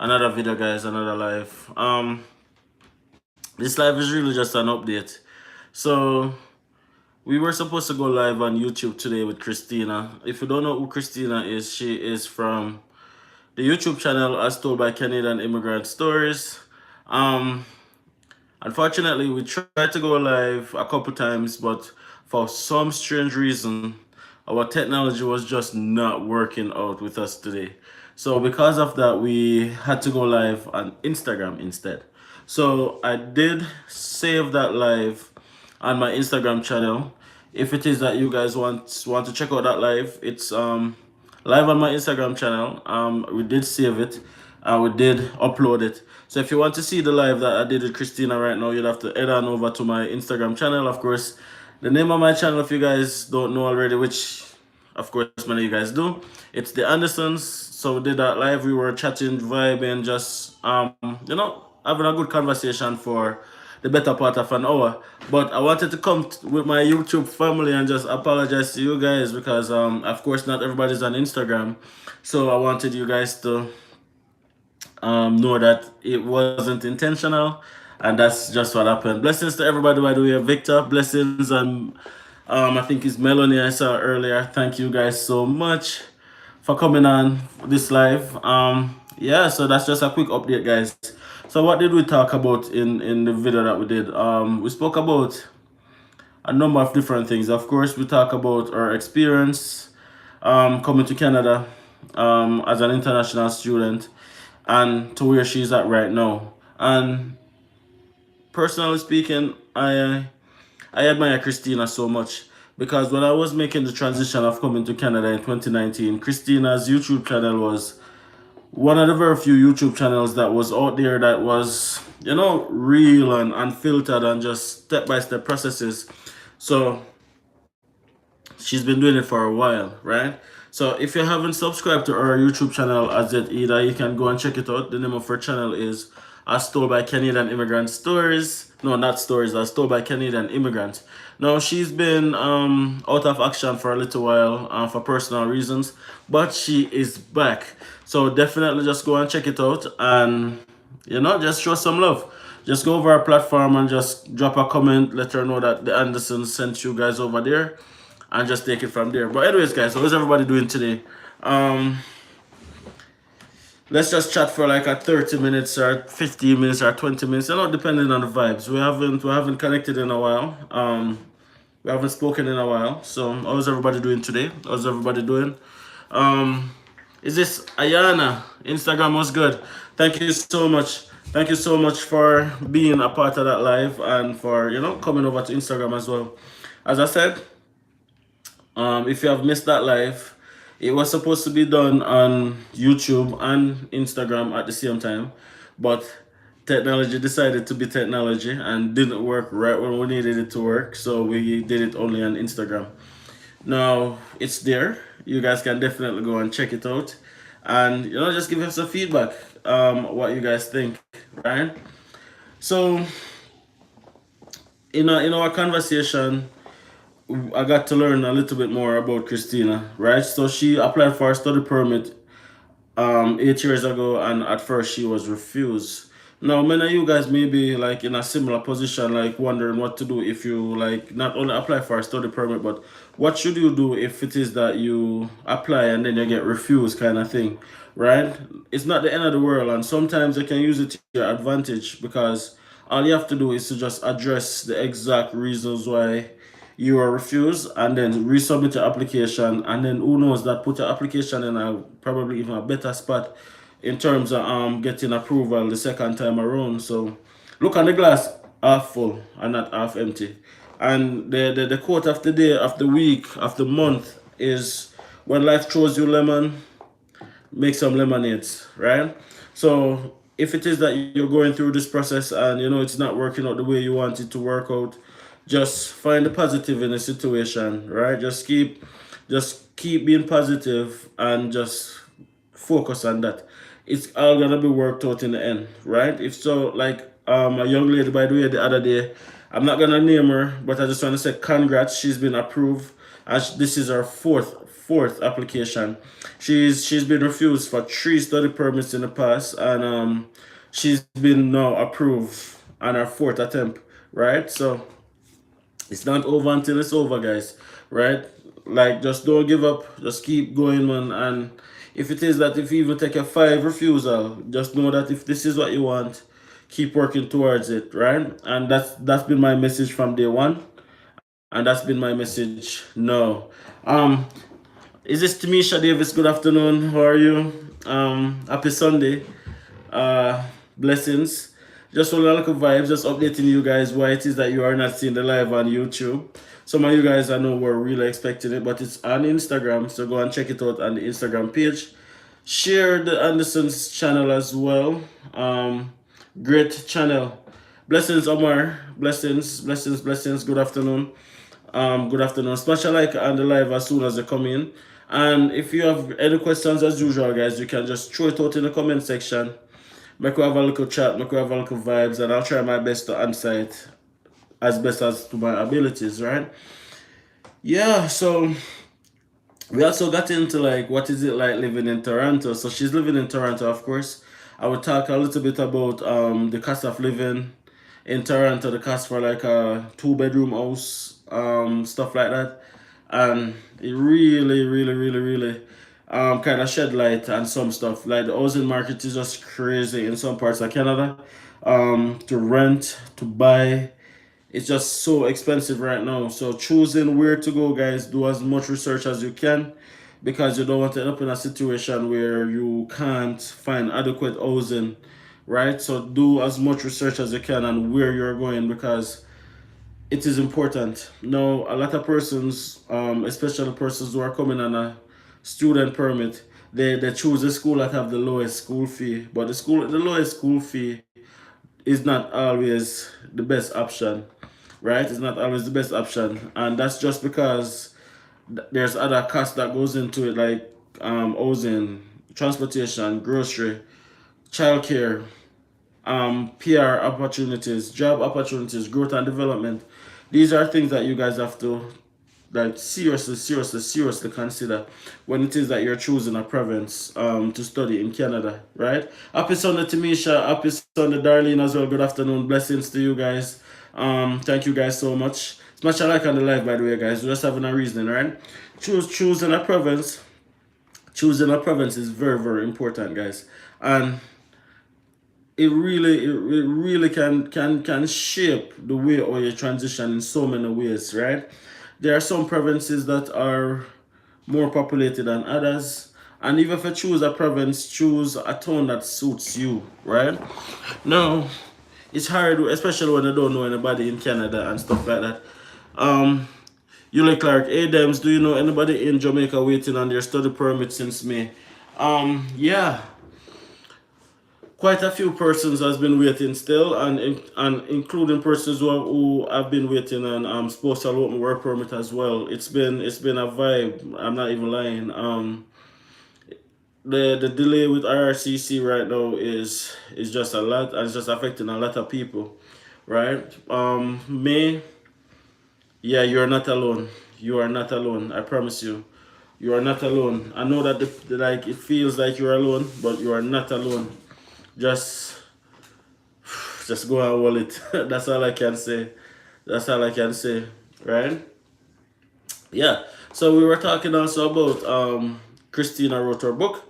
Another video, guys, another live. This live is really just an update. So we were supposed to go live on YouTube today with Christina. If you don't know who Christina is, she is from the YouTube channel As Told by Canadian Immigrant Stories. Um, Unfortunately, we tried to go live a couple times, but for some strange reason, our technology was just not working out with us today. So because of that, we had to go live on Instagram instead. So I did save that live on my Instagram channel. If it is that you guys want to check out that live, it's live on my Instagram channel. We did save it and we did upload it. So if you want to see the live that I did with Christina right now, you'd have to head on over to my Instagram channel. Of course, the name of my channel, if you guys don't know already, which of course many of you guys do, it's the Andersons. So we did that live. We were chatting, vibing, just having a good conversation for the better part of an hour. But I wanted to come with my YouTube family and just apologize to you guys because of course not everybody's on Instagram. So I wanted you guys to know that it wasn't intentional, and that's just what happened. Blessings to everybody, by the way. Victor, blessings, and I think it's Melanie I saw earlier. Thank you guys so much for coming on this live. Yeah, so that's just a quick update, guys. So what did we talk about in the video that we did? We spoke about a number of different things. Of course, we talk about our experience coming to Canada as an international student and to where she's at right now. And personally speaking, I admire Christina so much because when I was making the transition of coming to Canada in 2019, Christina's YouTube channel was one of the very few YouTube channels that was out there that was, real and unfiltered and just step-by-step processes. So she's been doing it for a while, right? So if you haven't subscribed to our YouTube channel as yet either, you can go and check it out. The name of her channel is As Told by Canadian Immigrant Stories. No, not stories, As Told by Canadian Immigrants. Now, she's been out of action for a little while for personal reasons, but she is back. So definitely just go and check it out and, just show some love. Just go over our platform and just drop a comment, let her know that the Andersons sent you guys over there and just take it from there. But anyways, guys, so how's everybody doing today? Let's just chat for like a 30 minutes or 15 minutes or 20 minutes, depending on the vibes. We haven't connected in a while. We haven't spoken in a while. So how's everybody doing today? How's everybody doing? Is this Ayana? Instagram was good. Thank you so much. Thank you so much for being a part of that live and for coming over to Instagram as well. As I said, if you have missed that live, it was supposed to be done on YouTube and Instagram at the same time, but technology decided to be technology and didn't work right when we needed it to work, so we did it only on Instagram. Now it's there. You guys can definitely go and check it out, and just give us some feedback. What you guys think, right? So in our conversation, I got to learn a little bit more about Christina, right? So she applied for a study permit 8 years ago, and at first she was refused. Now, many of you guys may be like in a similar position, like wondering what to do if you like not only apply for a study permit, but what should you do if it is that you apply and then you get refused, kind of thing, right? It's not the end of the world, and sometimes you can use it to your advantage because all you have to do is to just address the exact reasons why you are refused and then resubmit your application, and then who knows, that put your application in a probably even a better spot in terms of getting approval the second time around. So look on the glass half full and not half empty. And the quote of the day, of the week, of the month is, when life throws you lemon, make some lemonades, right? So if it is that you're going through this process and it's not working out the way you want it to work out, just find the positive in the situation, right? Just keep being positive and just focus on that. It's all gonna be worked out in the end, right? If so, like a young lady, by the way, the other day, I'm not gonna name her, but I just want to say congrats. She's been approved and this is her fourth application. She's been refused for 3 study permits in the past, and she's been now approved on her 4th attempt, right? So it's not over until it's over, guys, right? Like, just don't give up, just keep going, man. And if it is that if you even take a 5 refusal, just know that if this is what you want, keep working towards it, right? And that's been my message from day one, and that's been my message now. Is this Tamisha Davis? Good afternoon. How are you? Happy Sunday. Blessings. Just for a little vibes, just updating you guys why it is that you are not seeing the live on YouTube. Some of you guys I know were really expecting it, but it's on Instagram, so go and check it out on the Instagram page. Share the Anderson's channel as well. Great channel. Blessings, Omar. Blessings, blessings, blessings. Good afternoon. Good afternoon. Smash a like on the live as soon as you come in. And if you have any questions as usual, guys, you can just throw it out in the comment section. Make we have a little chat, make we have a little vibes, and I'll try my best to answer it as best as to my abilities, right? Yeah, so we also got into like what is it like living in Toronto. So she's living in Toronto, of course. I would talk a little bit about the cost of living in Toronto, the cost for like a 2-bedroom house, stuff like that. And it really kind of shed light on some stuff. Like the housing market is just crazy in some parts of Canada. To rent, to buy, it's just so expensive right now. So choosing where to go, guys, do as much research as you can, because you don't want to end up in a situation where you can't find adequate housing, right? So do as much research as you can on where you're going, because it is important. Now, a lot of persons, especially persons who are coming on a student permit, they choose a school that have the lowest school fee, but the lowest school fee is not always the best option, right? It's not always the best option, and that's just because there's other costs that goes into it, like housing, transportation, grocery, childcare, PR opportunities, job opportunities, growth and development. These are things that you guys have to like seriously consider when it is that you're choosing a province to study in Canada, right? Happy Sunday, Tamisha. Happy Sunday, Darlene, as well. Good afternoon. Blessings to you guys. Thank you guys so much. Smash a like on the live, by the way, guys. We're just having a reasoning, right? Choosing a province. Choosing a province is very important, guys. And it really can shape the way or you transition in so many ways, right? There are some provinces that are more populated than others, and even if you choose a province, choose a town that suits you, right? Now, it's hard, especially when you don't know anybody in Canada and stuff like that. Yuli Clark, Adams, do you know anybody in Jamaica waiting on their study permit since May? Yeah, quite a few persons has been waiting still, and including persons who have been waiting on postal open work permit as well. It's been a vibe. I'm not even lying. The delay with IRCC right now is just a lot, and it's just affecting a lot of people, right? May, yeah, you are not alone. You are not alone. I promise you, you are not alone. I know that like it feels like you're alone, but you are not alone. Just go and hold it. That's all I can say. That's all I can say, right? Yeah. So we were talking also about Christina wrote her book,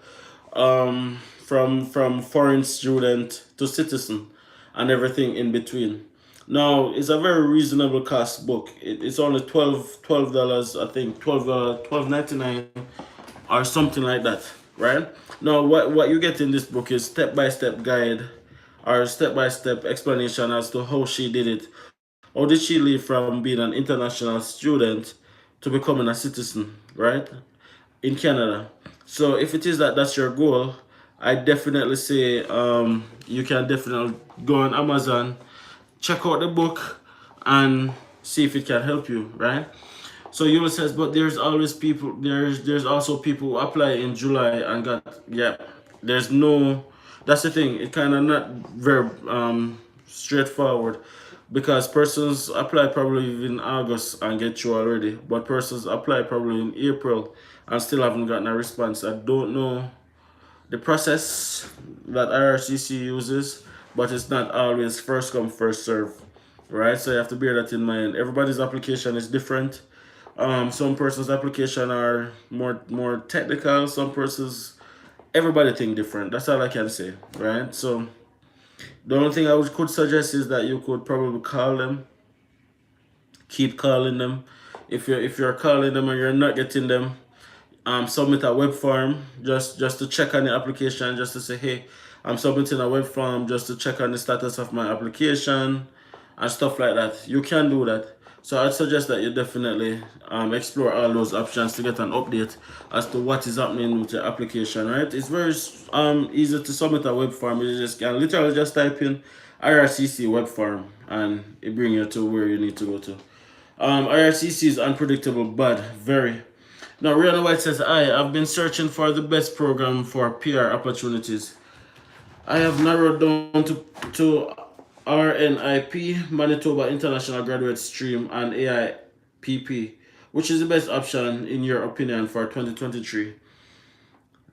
from foreign student to citizen, and everything in between. Now it's a very reasonable cost book. It's only $12, I think $12.99 or something like that, right? Now what you get in this book is step-by-step guide or step-by-step explanation as to how she did it. How did she leave from being an international student to becoming a citizen, right, in Canada? So if it is that that's your goal, I definitely say you can definitely go on Amazon, check out the book, and see if it can help you, right? So Yula says, but there's always people, there's also people who apply in July and got, yeah, that's the thing, it kind of not very straightforward. because persons apply probably in August and get through already, but persons apply probably in April and still haven't gotten a response. I don't know the process that IRCC uses, but it's not always first come first serve, right? So you have to bear that in mind. Everybody's application is different. Some persons' application are more technical. Some persons, everybody think different. That's all I can say, right? So the only thing could suggest is that you could probably call them, keep calling them. If you're calling them and you're not getting them, submit a web form just to check on the application, just to say, hey, I'm submitting a web form just to check on the status of my application and stuff like that. You can do that. So I'd suggest that you definitely explore all those options to get an update as to what is happening with your application, right? It's very easy to submit a web form. You just can literally just type in IRCC web form and it brings you to where you need to go to. IRCC is unpredictable, but very. Now, Rihanna White says, I've been searching for the best program for PR opportunities. I have narrowed down to RNIP, Manitoba International Graduate Stream, and AIPP. Which is the best option, in your opinion, for 2023?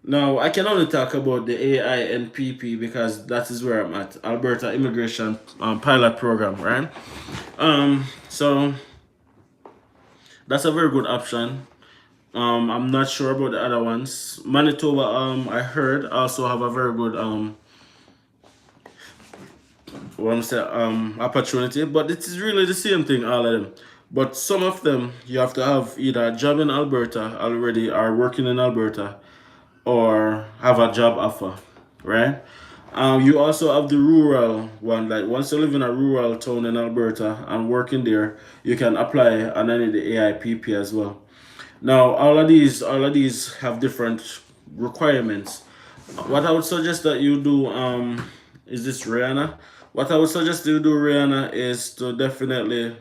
Now, I can only talk about the AI and PP because that is where I'm at. Alberta Immigration Pilot Program, right? So, that's a very good option. I'm not sure about the other ones. Manitoba, I heard, also have a very good opportunity, but it is really the same thing, all of them. But some of them, you have to have either a job in Alberta already, or working in Alberta, or have a job offer, right? You also have the rural one. Like once you live in a rural town in Alberta and working there, you can apply and then the AIPP as well. Now, all of these have different requirements. What I would suggest that you do, is this Rihanna? What I would suggest you do, Rihanna, is to definitely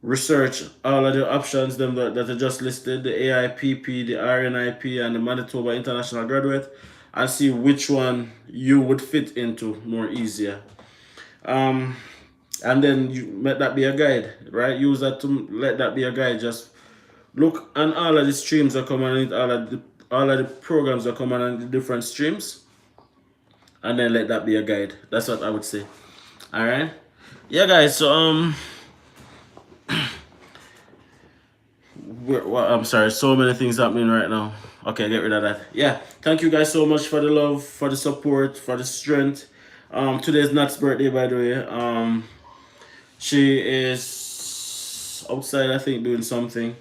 research all of the options them that are just listed, the AIPP, the RNIP, and the Manitoba International Graduate, and see which one you would fit into more easier. And then you let that be a guide, right? Use that to let that be a guide. Just look, and all of the streams are coming in, all of the programs are coming on the different streams, and then let that be a guide. That's what I would say. All right, yeah, guys. So I'm sorry, so many things happening right now. Okay, get rid of that. Yeah, thank you guys so much for the love, for the support, for the strength. Today is Nat's birthday, by the way. She is outside, I think, doing something.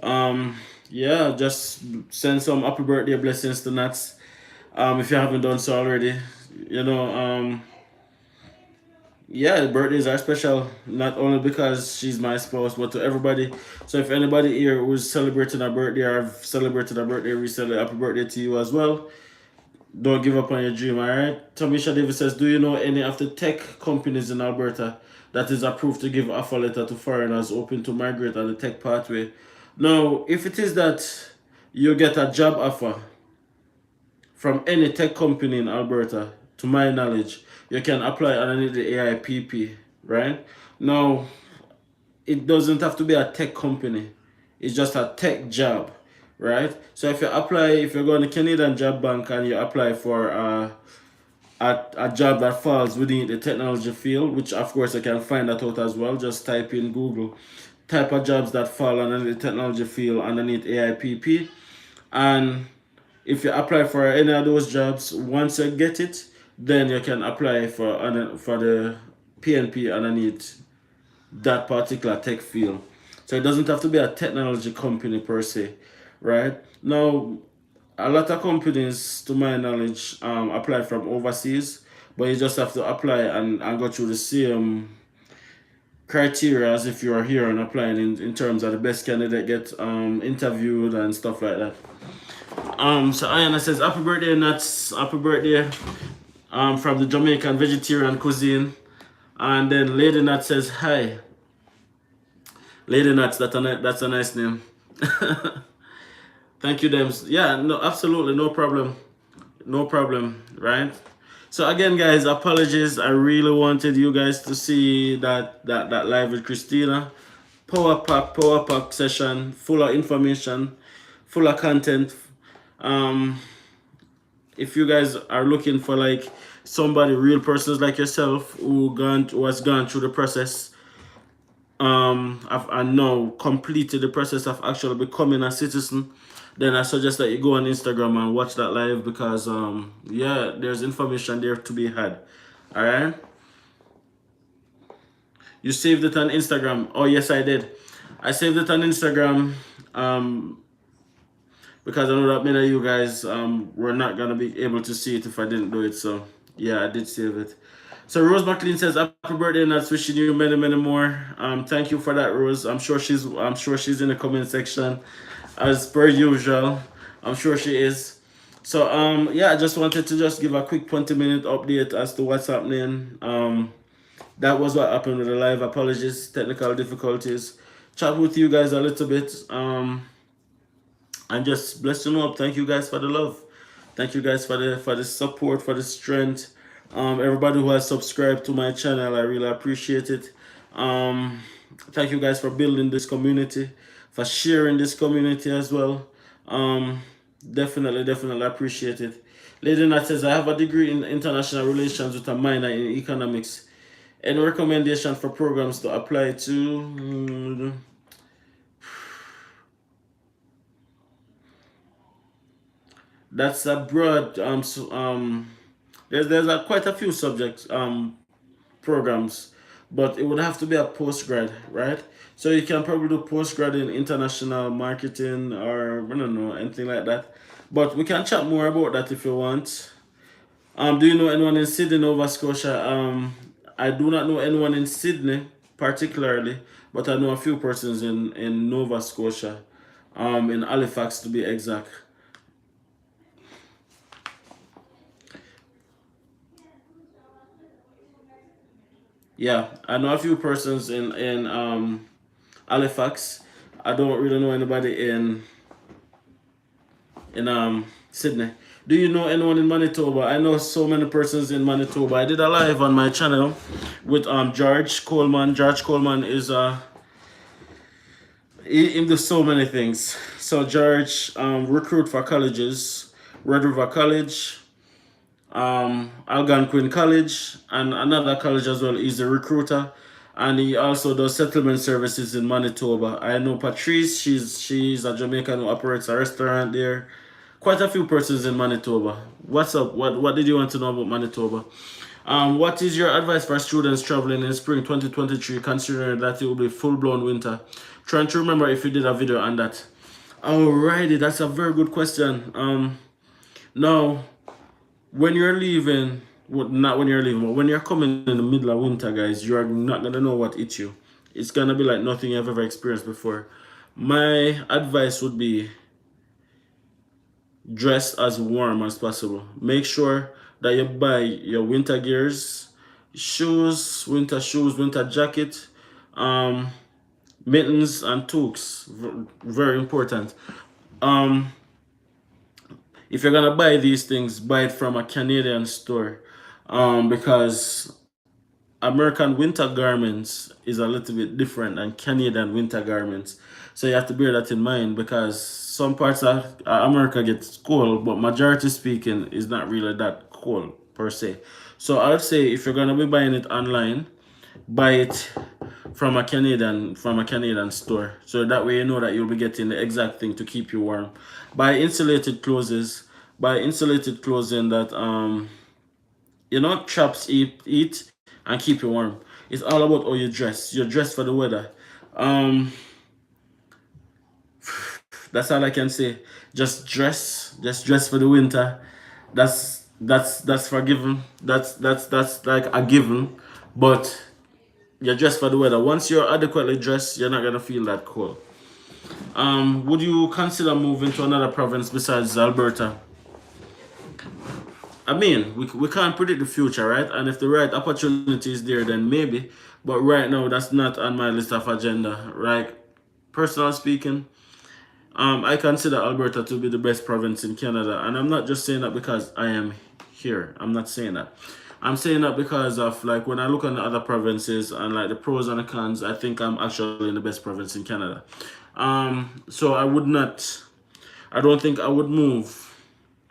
Yeah, just send some happy birthday blessings to Nats. If you haven't done so already, you know, yeah, birthdays are special, not only because she's my spouse, but to everybody. So if anybody here who's celebrating a birthday or have celebrated a birthday recently, happy birthday to you as well. Don't give up on your dream, alright? Tamisha Davis says, do you know any of the tech companies in Alberta that is approved to give offer letter to foreigners open to migrate on the tech pathway? Now, if it is that you get a job offer from any tech company in Alberta, to my knowledge, you can apply underneath the AIPP, right? Now, it doesn't have to be a tech company. It's just a tech job, right? So if you're going to Canadian Job Bank and you apply for a job that falls within the technology field, which of course you can find that out as well, just type in Google, type of jobs that fall under the technology field underneath AIPP, and if you apply for any of those jobs, once you get it, then you can apply for the PNP underneath that particular tech field. So it doesn't have to be a technology company per se, right? Now, a lot of companies, to my knowledge, apply from overseas, but you just have to apply and go through the same criteria as if you are here and applying in terms of the best candidate get interviewed and stuff like that. So Ayana says, happy birthday, Nuts. Happy birthday. From the Jamaican vegetarian cuisine. And then Lady Nut says, hi. Lady Nuts, that's a nice name. Thank you, Dems. Yeah, no, absolutely, no problem. No problem, right? So again, guys, apologies. I really wanted you guys to see that live with Christina. Power pack session, full of information, full of content. Um, if you guys are looking for like somebody, real persons like yourself who has gone through the process, I now completed the process of actually becoming a citizen, then I suggest that you go on Instagram and watch that live because yeah, there's information there to be had. All right. You saved it on Instagram. Oh yes, I did. I saved it on Instagram because I know that many of you guys were not gonna be able to see it if I didn't do it. So yeah, I did save it. So Rose McLean says, "Happy birthday, and that's wishing you many, many more." Thank you for that, Rose. I'm sure she's in the comment section, as per usual. I'm sure she is. So yeah, I just wanted to just give a quick 20-minute update as to what's happening. That was what happened with the live. Apologies, technical difficulties. Chat with you guys a little bit. And just bless you up. Thank you guys for the love. Thank you guys for the support, for the strength. Everybody who has subscribed to my channel, I really appreciate it. Thank you guys for building this community, for sharing this community as well. Definitely appreciate it. Lady Nat says, I have a degree in international relations with a minor in economics. Any recommendation for programs to apply to? That's a broad there's quite a few subjects programs, but it would have to be a postgrad, right? So you can probably do postgrad in international marketing or I don't know, anything like that. But we can chat more about that if you want. Do you know anyone in Sydney, Nova Scotia? I do not know anyone in Sydney particularly, but I know a few persons in Nova Scotia, in Halifax to be exact. Yeah, I know a few persons in Halifax. I don't really know anybody in Sydney. Do you know anyone in Manitoba? I know so many persons in Manitoba. I did a live on my channel with George Coleman. George Coleman is he does so many things. So George recruit for colleges, Red River College, Algonquin College, and another college as well. He's a recruiter, and he also does settlement services in Manitoba. I know Patrice. She's a Jamaican who operates a restaurant there. Quite a few persons in Manitoba. What's up? What did you want to know about Manitoba? What is your advice for students traveling in spring 2023, considering that it will be full-blown winter? Trying to remember if you did a video on that. Alrighty, that's a very good question. Now, when you're leaving, well, not when you're leaving, but when you're coming in the middle of winter, guys, you're not gonna know what hits you. It's gonna be like nothing you've ever experienced before. My advice would be dress as warm as possible. Make sure that you buy your winter gears, shoes, winter jacket, mittens and toques. Very important. If you're gonna buy these things, buy it from a Canadian store, because American winter garments is a little bit different than Canadian winter garments. So you have to bear that in mind because some parts of America gets cold, but majority speaking is not really that cold per se. So I'd say if you're gonna be buying it online, buy it from a Canadian store. So that way you know that you'll be getting the exact thing to keep you warm. Buy insulated clothes, clothing that traps heat and keep you warm. It's all about how you dress. You dress for the weather. That's all I can say. Just dress for the winter. That's forgiven. That's like a given. But you're dressed for the weather. Once you're adequately dressed, you're not gonna feel that cold. Would you consider moving to another province besides Alberta? I mean, we can't predict the future, right? And if the right opportunity is there, then maybe. But right now, that's not on my list of agenda, right? Personally speaking, I consider Alberta to be the best province in Canada. And I'm not just saying that because I am here. I'm not saying that. I'm saying that because of like when I look on the other provinces and like the pros and the cons, I think I'm actually in the best province in Canada. So I don't think I would move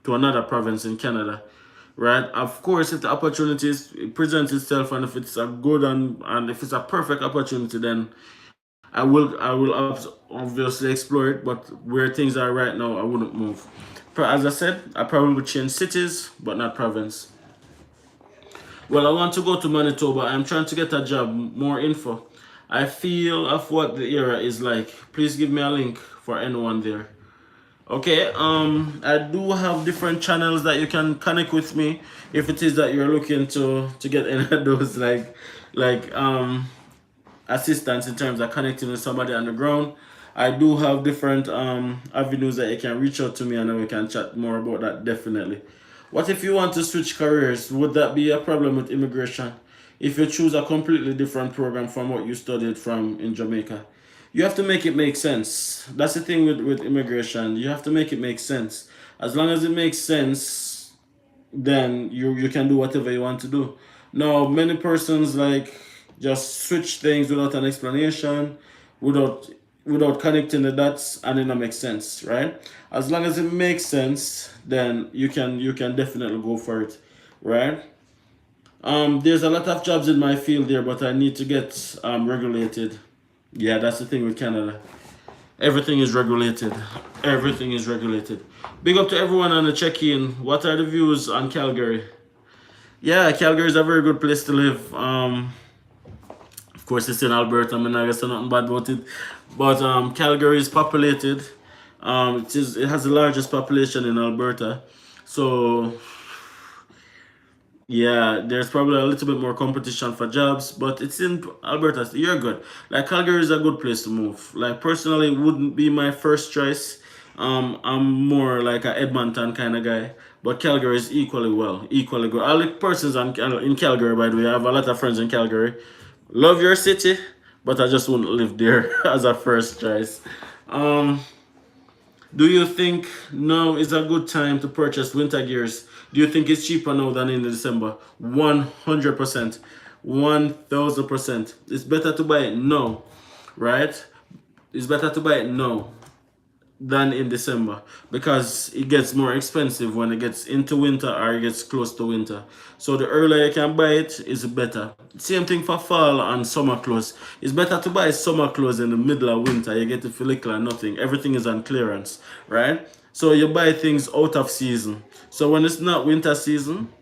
to another province in Canada, right? Of course, if the opportunities presents itself and if it's a good and if it's a perfect opportunity, then I will obviously explore it. But where things are right now, I wouldn't move. As I said, I probably would change cities, but not province. Well, I want to go to Manitoba. I'm trying to get a job, more info. I feel of what the area is like. Please give me a link for anyone there. Okay, I do have different channels that you can connect with me if it is that you're looking to get any of those like assistance in terms of connecting with somebody on the ground. I do have different avenues that you can reach out to me and then we can chat more about that definitely. What if you want to switch careers? Would that be a problem with immigration? If you choose a completely different program from what you studied from in Jamaica? You have to make it make sense. That's the thing with immigration. You have to make it make sense. As long as it makes sense, then you can do whatever you want to do. Now, many persons like just switch things without an explanation, without without connecting the dots, and it not make sense, right? As long as it makes sense, then you can definitely go for it, right? There's a lot of jobs in my field there, but I need to get regulated. Yeah, that's the thing with Canada. Everything is regulated. Everything is regulated. Big up to everyone on the check-in. What are the views on Calgary? Yeah, Calgary is a very good place to live. Of course, it's in Alberta. I mean, I guess nothing bad about it. But Calgary is populated. It has the largest population in Alberta. So yeah, there's probably a little bit more competition for jobs, but it's in Alberta. So you're good. Like Calgary is a good place to move. Like personally, it wouldn't be my first choice. I'm more like a Edmonton kind of guy, but Calgary is equally good. All the persons in Calgary, by the way, I have a lot of friends in Calgary. Love your city, but I just wouldn't live there as a first choice. Um, do you think now is a good time to purchase winter gears? Do you think it's cheaper now than in December? 100%. 1000%. It's better to buy it now, right? It's better to buy it now than in December because it gets more expensive when it gets into winter or it gets close to winter. So the earlier you can buy it is better. Same thing for fall and summer clothes. It's better to buy summer clothes in the middle of winter. You get it for little or nothing. Everything is on clearance, right? So you buy things out of season. So when it's not winter season,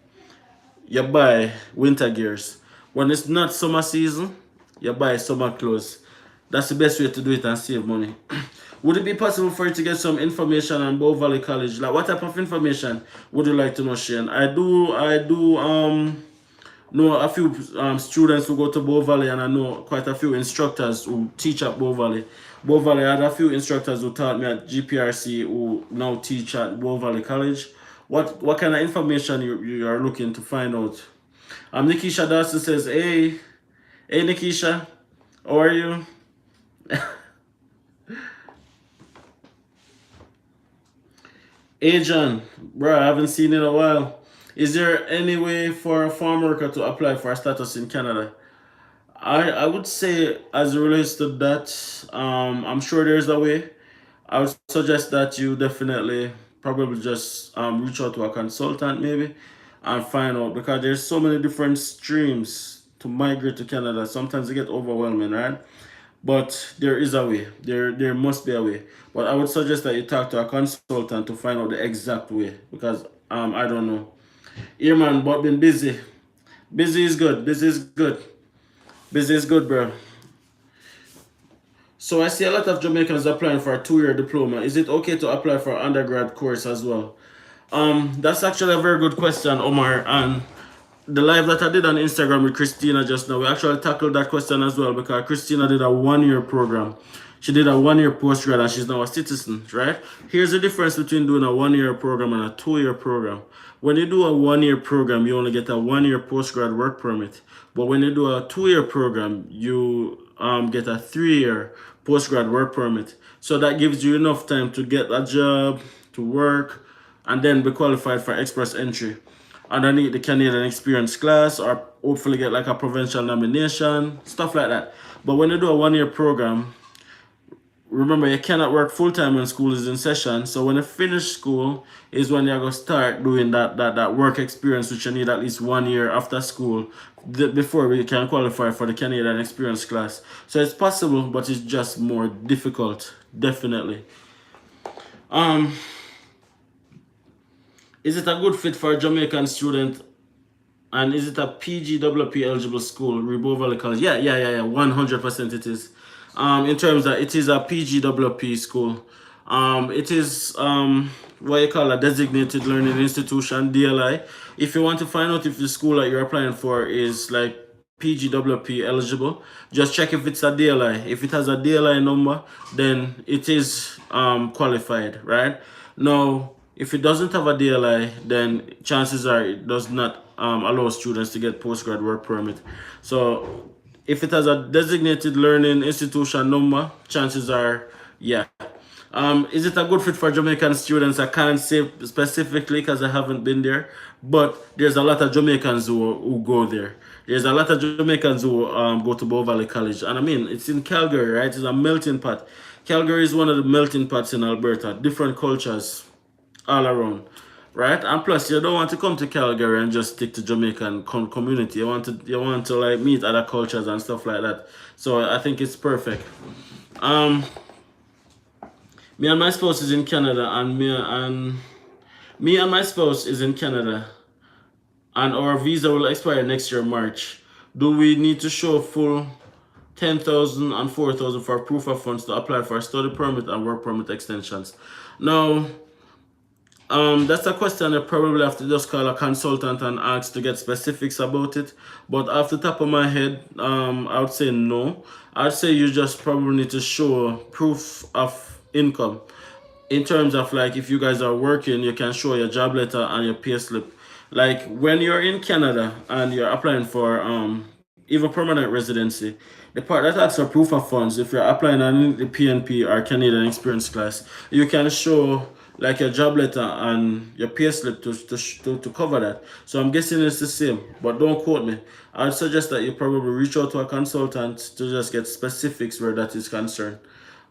you buy winter gears. When it's not summer season, you buy summer clothes. That's the best way to do it and save money. Would it be possible for you to get some information on Beau Valley College? Like what type of information would you like to know, Shane? I do know a few students who go to Beau Valley, and I know quite a few instructors who teach at Beau Valley. Beau Valley, I had a few instructors who taught me at GPRC who now teach at Beau Valley College. What kind of information you are looking to find out? Nikisha Dawson says, hey Nikisha, how are you? Hey John, bro, I haven't seen you in a while. Is there any way for a farm worker to apply for a status in Canada? I would say as it relates to that, I'm sure there's a way. I would suggest that you definitely probably just reach out to a consultant maybe and find out because there's so many different streams to migrate to Canada. Sometimes it get overwhelming, right? But there is a way. There must be a way. But I would suggest that you talk to a consultant to find out the exact way because I don't know. Here man, but been busy. Busy is good. Busy is good. Busy is good, bro. So I see a lot of Jamaicans applying for a 2-year diploma. Is it okay to apply for an undergrad course as well? That's actually a very good question, Omar. And the live that I did on Instagram with Christina just now, we actually tackled that question as well because Christina did a 1-year program. She did a 1-year postgrad and she's now a citizen, right? Here's the difference between doing a 1-year program and a 2-year program. When you do a 1-year program, you only get a 1-year postgrad work permit. But when you do a 2-year program, you get a 3-year postgrad work permit. So that gives you enough time to get a job, to work, and then be qualified for express entry. underneath the Canadian experience class, or hopefully get like a provincial nomination, stuff like that. But when you do a 1-year program, remember you cannot work full-time when school is in session. So when you finish school is when you're going to start doing that work experience, which you need at least 1 year after school before we can qualify for the Canadian experience class. So it's possible, but it's just more difficult, definitely. Is it a good fit for a Jamaican student? And is it a PGWP eligible school, Beau Valley College? Yeah, 100% it is. In terms that it is a PGWP school. It is what you call a designated learning institution, DLI. If you want to find out if the school that you're applying for is like PGWP eligible, just check if it's a DLI. If it has a DLI number, then it is qualified, right? Now, if it doesn't have a DLI, then chances are it does not allow students to get postgrad work permit. So if it has a designated learning institution number, chances are, yeah. Is it a good fit for Jamaican students? I can't say specifically because I haven't been there, but there's a lot of Jamaicans who go there. There's a lot of Jamaicans who go to Beau Valley College. And I mean, it's in Calgary, right? It's a melting pot. Calgary is one of the melting pots in Alberta. Different cultures all around, right? And plus, you don't want to come to Calgary and just stick to Jamaican community. You want to like meet other cultures and stuff like that. So I think it's perfect. Me and my spouse is in Canada, and me and my spouse is in Canada, and our visa will expire next year, March. Do we need to show full 10,000 and 4,000 for proof of funds to apply for a study permit and work permit extensions? Now, that's a question I probably have to just call a consultant and ask to get specifics about it. But off the top of my head, I would say no. I'd say you just probably need to show proof of income. In terms of like if you guys are working, you can show your job letter and your pay slip. Like when you're in Canada and you're applying for even permanent residency, the part that asks for proof of funds, if you're applying on the PNP or Canadian experience class, you can show like your job letter and your pay slip to cover that. So I'm guessing it's the same, but don't quote me. I'd suggest that you probably reach out to a consultant to just get specifics where that is concerned.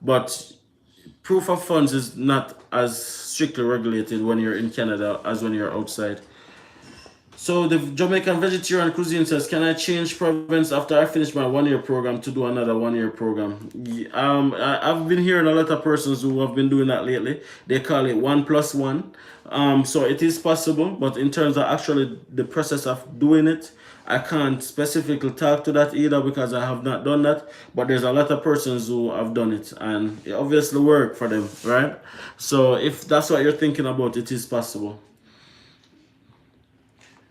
But proof of funds is not as strictly regulated when you're in Canada as when you're outside. So the Jamaican vegetarian cuisine says, can I change province after I finish my 1-year program to do another 1-year program? I've been hearing a lot of persons who have been doing that lately. They call it 1+1. So it is possible, but in terms of actually the process of doing it, I can't specifically talk to that either because I have not done that. But there's a lot of persons who have done it, and it obviously worked for them, right? So if that's what you're thinking about, it is possible.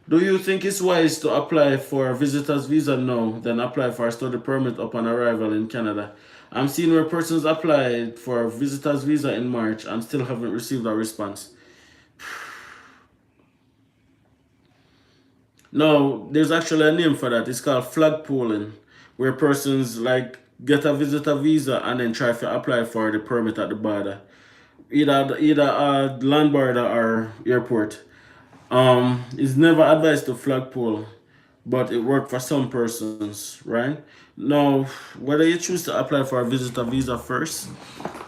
Do you think it's wise to apply for a visitor's visa now, then apply for a study permit upon arrival in Canada? I'm seeing where persons applied for a visitor's visa in March and still haven't received a response. No, there's actually a name for that. It's called flagpoling, where persons like get a visitor visa and then try to apply for the permit at the border, either land border or airport. It's never advised to flagpole, but it worked for some persons, right? Now, whether you choose to apply for a visitor visa first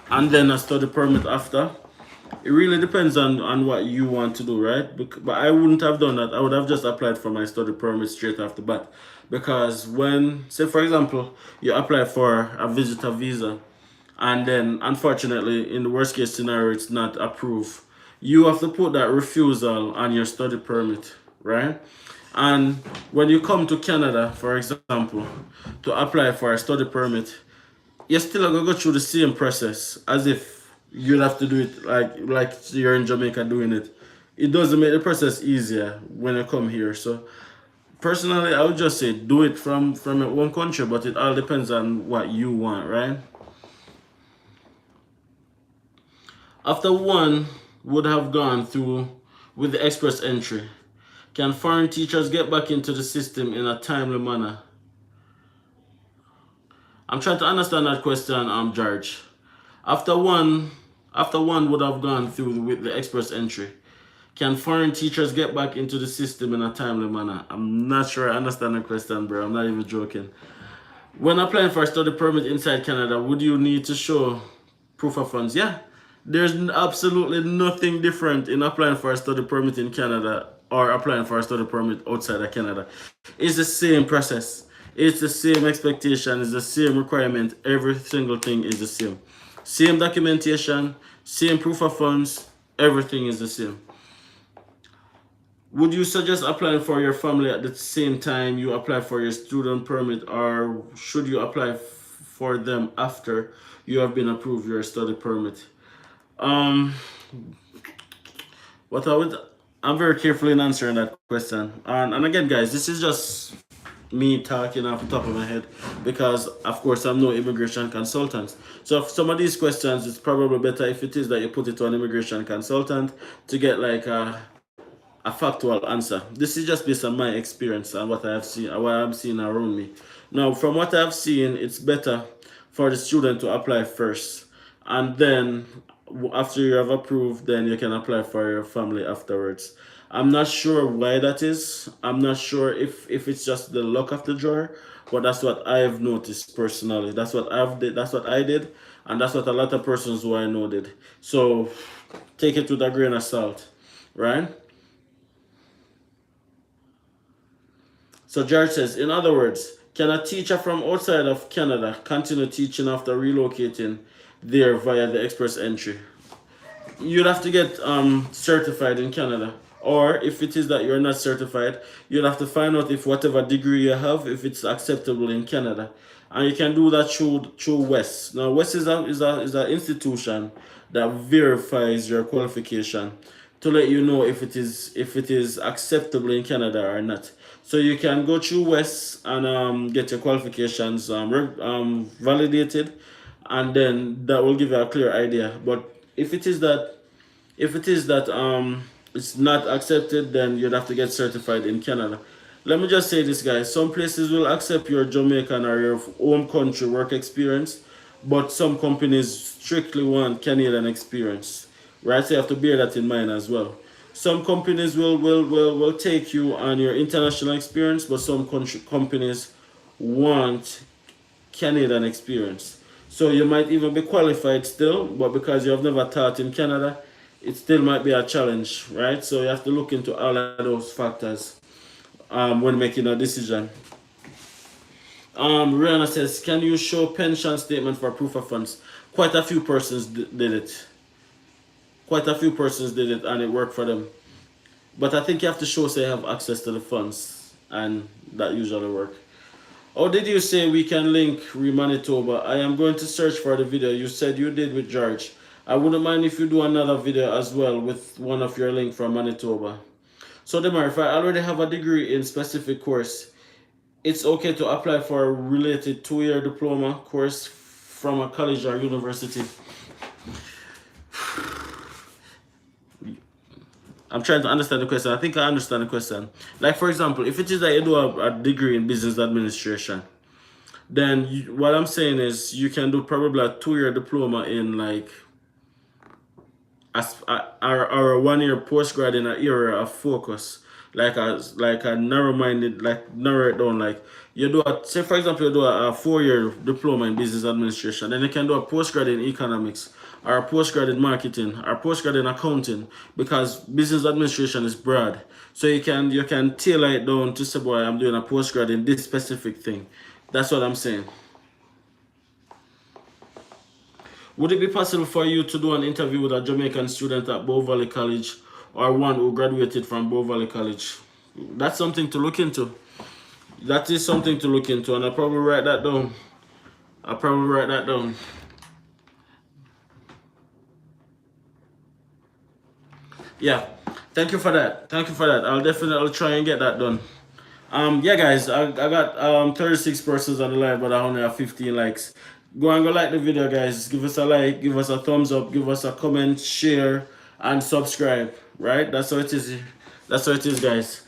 and then a study permit after, it really depends on what you want to do, right? But I wouldn't have done that. I would have just applied for my study permit straight off the bat. Because when, say for example, you apply for a visitor visa and then unfortunately in the worst case scenario it's not approved, you have to put that refusal on your study permit, right? And when you come to Canada, for example, to apply for a study permit, you're still gonna go through the same process as if you'd have to do it like you're in Jamaica doing it. It doesn't make the process easier when you come here. So personally, I would just say do it from your own country, but it all depends on what you want, right? After one would have gone through with the express entry, can foreign teachers get back into the system in a timely manner? I'm trying to understand that question, George. After one would have gone through with the express entry, Can foreign teachers get back into the system in a timely manner? I'm not sure I understand the question, bro. I'm not even joking. When applying for a study permit inside Canada, would you need to show proof of funds? Yeah. There's absolutely nothing different in applying for a study permit in Canada or applying for a study permit outside of Canada. It's the same process. It's the same expectation. It's the same requirement. Every single thing is the same. Same documentation, same proof of funds. Everything is the same. Would you suggest applying for your family at the same time you apply for your student permit, or should you apply for them after you have been approved your study permit? Um, what I would, I'm very careful in answering that question. And again, guys, this is just me talking off the top of my head because, of course, I'm no immigration consultant. So, for some of these questions, it's probably better if it is that you put it to an immigration consultant to get like a factual answer. This is just based on my experience and what I have seen, what I'm seeing around me. Now, from what I've seen, it's better for the student to apply first, and then after you have approved, then you can apply for your family afterwards. I'm not sure why that is. I'm not sure if it's just the luck of the draw, but that's what I've noticed personally. That's what I've did. That's what I did, and that's what a lot of persons who I know did. So take it with a grain of salt, right? So George says, in other words, can a teacher from outside of Canada continue teaching after relocating there via the express entry? You'd have to get certified in Canada. Or if it is that you're not certified, you'll have to find out if whatever degree you have, if it's acceptable in Canada. And you can do that through WES. Now WES is a institution that verifies your qualification to let you know if it is acceptable in Canada or not. So you can go through WES and get your qualifications validated, and then that will give you a clear idea. But if it is that it's not accepted, then you'd have to get certified in Canada. Let me just say this, guys. Some places will accept your Jamaican or your home country work experience, but some companies strictly want Canadian experience, right? So you have to bear that in mind as well. Some companies will take you on your international experience, but some companies want Canadian experience. So you might even be qualified still, but because you have never taught in Canada, it still might be a challenge, right? So you have to look into all of those factors when making a decision. Rihanna says, can you show pension statement for proof of funds? Quite a few persons did it. Quite a few persons did it, and it worked for them. But I think you have to show so you have access to the funds, and that usually works. Oh, did you say we can link Manitoba? I am going to search for the video you said you did with George. I wouldn't mind if you do another video as well with one of your link from Manitoba. So Demar, if I already have a degree in specific course, it's okay to apply for a related 2-year diploma course from a college or university. I'm trying to understand the question. I think I understand the question. Like, for example, if it is that you do a degree in business administration, then what I'm saying is you can do probably a 2-year diploma in like or a 1-year postgrad in an area of focus, like a narrow-minded, like narrow it down. Like you do a, say for example, you do a 4-year diploma in business administration, then you can do a postgrad in economics, or a postgrad in marketing, or a postgrad in accounting, because business administration is broad. So you can tailor it down to say, boy, I'm doing a postgrad in this specific thing. That's what I'm saying. Would it be possible for you to do an interview with a Jamaican student at Beau Valley College or one who graduated from Beau Valley College? That's something to look into. That is something to look into, and I'll probably write that down. Yeah, thank you for that. I'll definitely try and get that done. Yeah, guys, I got 36 persons on the live, but I only have 15 likes. Go and go like the video, guys. Give us a like, give us a thumbs up, give us a comment, share, and subscribe. Right? That's how it is. That's how it is, guys.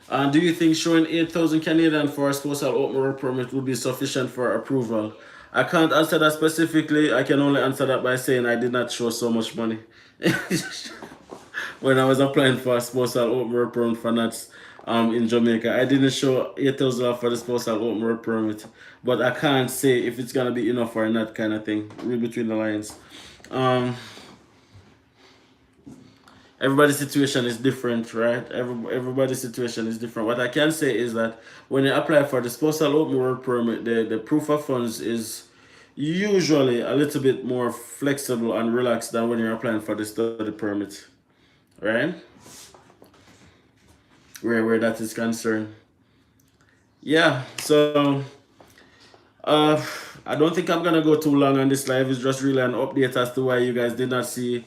Do you think showing 8,000 Canadian for a spousal open work permit would be sufficient for approval? I can't answer that specifically. I can only answer that by saying I did not show so much money when I was applying for a spousal open work permit for nuts in Jamaica. I didn't show 8,000 for the spousal open work permit, but I can't say if it's gonna be enough or not, kind of thing. Read between the lines. Um, Everybody's situation is different, right? Everybody's situation is different. What I can say is that when you apply for the spousal open work permit, the proof of funds is usually a little bit more flexible and relaxed than when you're applying for the study permit, right? Where that is concerned. Yeah, so uh I don't think I'm gonna go too long on this live. It's just really an update as to why you guys did not see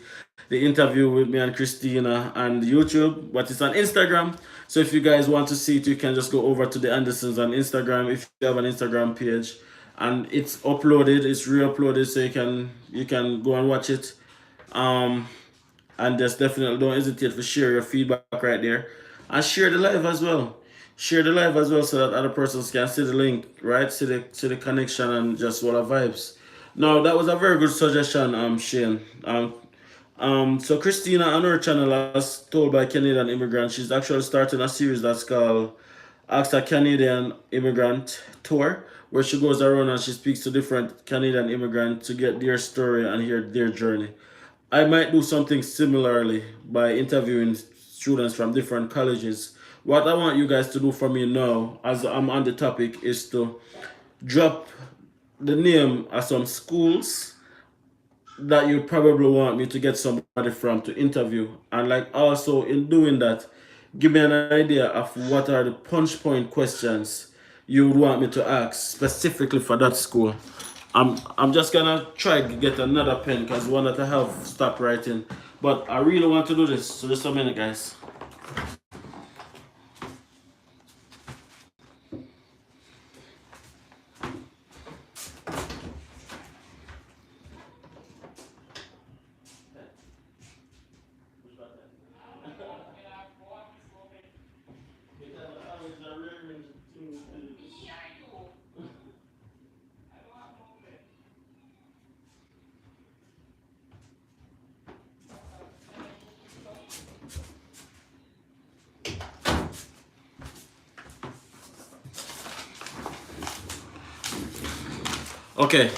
the interview with me and Christina on YouTube, but it's on Instagram. So if you guys want to see it, you can just go over to the Andersons on Instagram if you have an Instagram page, and it's uploaded, it's re-uploaded, so you can go and watch it. Um, and just definitely don't hesitate to share your feedback right there, and share the live as well. Share the live as well so that other persons can see the link, right? See the connection and just what vibes. Now that was a very good suggestion, Shane. So Christina on her channel, as told by Canadian immigrant, she's actually starting a series that's called Ask a Canadian Immigrant Tour, where she goes around and she speaks to different Canadian immigrants to get their story and hear their journey. I might do something similarly by interviewing students from different colleges. What I want you guys to do for me now, as I'm on the topic, is to drop the name of some schools that you probably want me to get somebody from to interview, and like also in doing that, give me an idea of what are the punch point questions you would want me to ask specifically for that school. I'm just gonna try to get another pen because one that I have stopped writing, but I really want to do this, so just a minute, guys. Okay,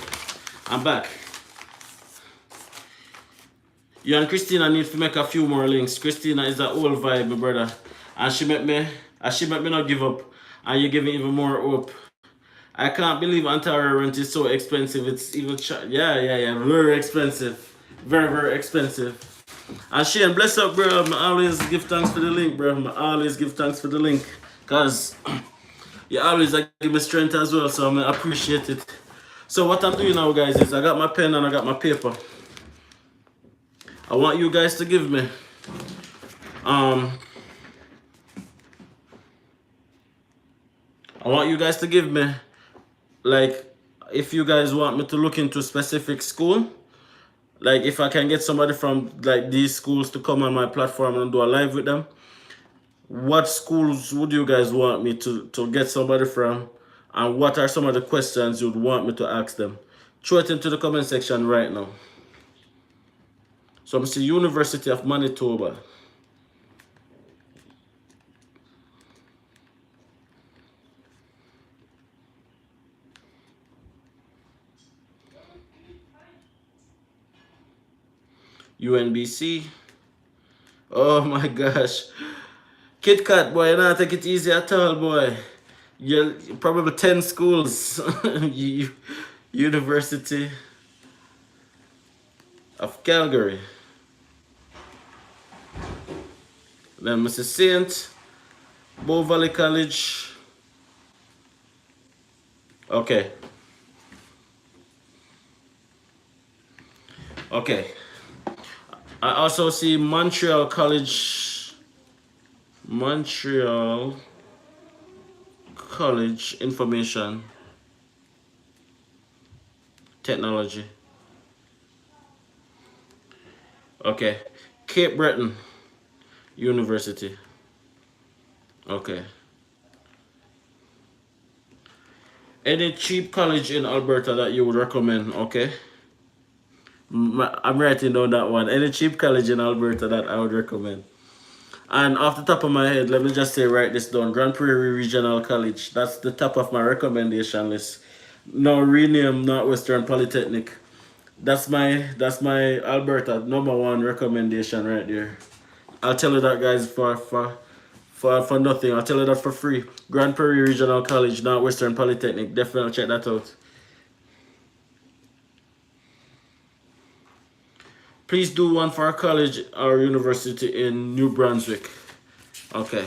I'm back. You and Christina need to make a few more links. Christina is an old vibe, my brother. And she make me not give up. And you give me even more hope. I can't believe Ontario rent is so expensive. It's even, yeah. Very expensive. Very, very expensive. And Shane, bless up, bro. I always give thanks for the link, bro. I always give thanks for the link. Because you always give me strength as well. So I appreciate it. So what I'm doing now, guys, is I got my pen and I got my paper. I want you guys to give me I want you guys to give me, like, if you guys want me to look into a specific school, like if I can get somebody from like these schools to come on my platform and do a live with them, what schools would you guys want me to get somebody from, and what are some of the questions you'd want me to ask them? Throw it into the comment section right now. So I'm see University of Manitoba. UNBC. Oh my gosh. Kit Kat, boy, you not take it easy at all, boy. You're probably 10 schools. University of Calgary. Then Mrs. Saint, Beau Valley College. Okay. Okay. I also see Montreal College. Montreal College Information Technology. Okay. Cape Breton University. Okay. Any cheap college in Alberta that you would recommend? Okay. I'm writing down that one. Any cheap college in Alberta that I would recommend. And off the top of my head, let me just say, write this down. Grand Prairie Regional College. That's the top of my recommendation list. Now rename Northwestern Polytechnic. That's my Alberta #1 recommendation right there. I'll tell you that, guys, for nothing. I'll tell you that for free. Grand Prairie Regional College, Northwestern Polytechnic. Definitely check that out. Please do one for a college or university in New Brunswick. Okay.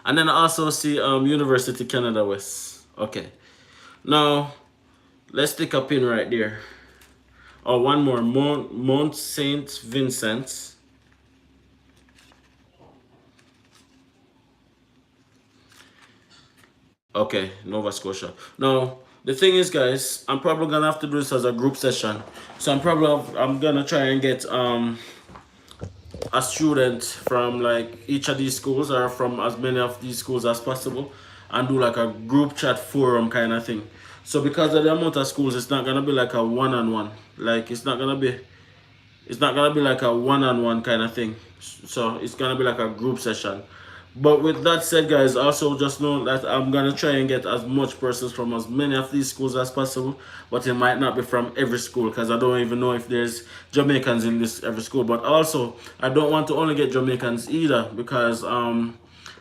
And then I also see University Canada West. Okay. Now, let's take a pin right there. Oh, one more. Mount Saint Vincent. Okay, Nova Scotia. Now, the thing is, guys, I'm probably gonna have to do this as a group session. So I'm gonna try and get a student from like each of these schools or from as many of these schools as possible and do like a group chat forum kind of thing. So because of the amount of schools, it's not gonna be like a one-on-one. Like it's not gonna be like a one-on-one kind of thing. So it's gonna be like a group session. But with that said, guys, also just know that I'm gonna try and get as much persons from as many of these schools as possible. But it might not be from every school because I don't even know if there's Jamaicans in this every school. But also, I don't want to only get Jamaicans either because a